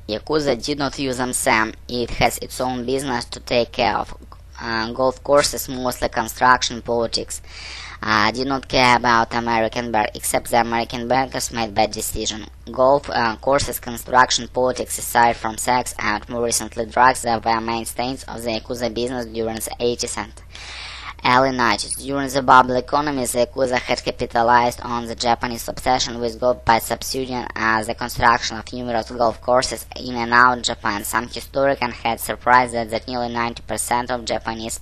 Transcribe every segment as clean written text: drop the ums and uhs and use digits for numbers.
Yakuza did not use them same. It has its own business to take care of. Golf courses, mostly construction, politics. Did not care about American bank, except the American bankers made bad decision. Golf courses, construction, politics, aside from sex and more recently drugs, that were mainstays of the Yakuza business during the 80s and early 90s. During the bubble economy, the Yakuza had capitalized on the Japanese obsession with golf by subsidizing the construction of numerous golf courses in and out Japan. Some historians had surprised that nearly 90% of Japanese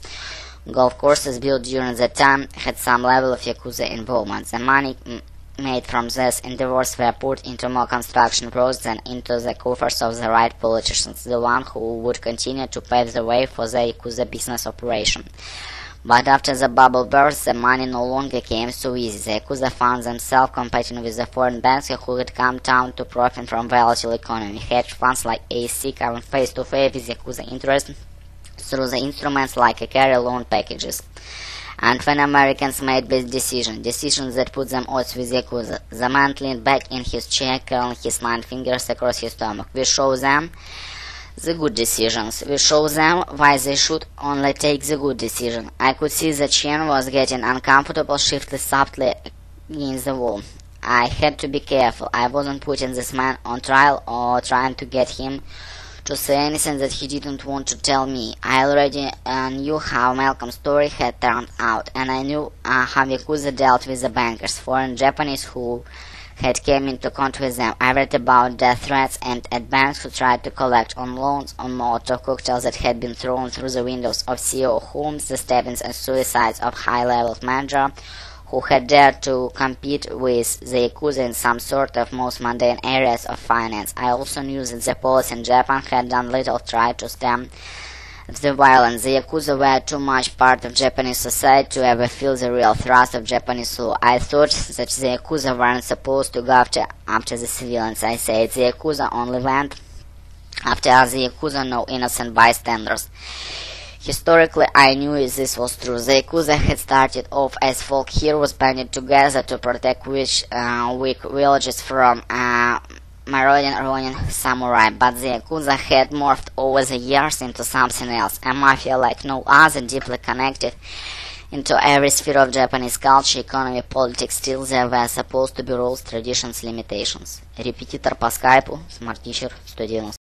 golf courses built during that time had some level of Yakuza involvement. The money made from these endeavors were put into more construction projects and into the coffers of the right politicians, the one who would continue to pave the way for the Yakuza business operation. But after the bubble burst, the money no longer came so easy. The Yakuza found themselves competing with the foreign banks who had come down to profit from volatile economy. Hedge funds like ASC come face to face with Yakuza interest through the instruments like carry loan packages. And when Americans made bad decisions that put them odds with Yakuza, the man leaned back in his chair, curling his 9 fingers across his stomach. We show them the good decisions. We show them why they should only take the good decision. I could see the chair was getting uncomfortable, shifted softly against the wall. I had to be careful. I wasn't putting this man on trial or trying to get him to say anything that he didn't want to tell me. I already knew how Malcolm's story had turned out, and I knew how Yakuza dealt with the bankers, foreign Japanese who had came into contact with them. I read about death threats aimed at banks who tried to collect on loans, on Molotov cocktails that had been thrown through the windows of CEO homes, the stabbings and suicides of high-level managers who had dared to compete with the Yakuza in some sort of most mundane areas of finance. I also knew that the police in Japan had done little to try to stem the violence. The Yakuza were too much part of Japanese society to ever feel the real thrust of Japanese law. I thought that the Yakuza weren't supposed to go after the civilians. I said the Yakuza only went after the Yakuza, no innocent bystanders. Historically, I knew this was true. The Yakuza had started off as folk heroes banded together to protect weak villages from marauding Ronin samurai, but the Yakuza had morphed over the years into something else, a mafia like no other, deeply connected into every sphere of Japanese culture, economy, politics. Still there were supposed to be rules, traditions, limitations. Репетитор по скайпу, Smart Teacher 190.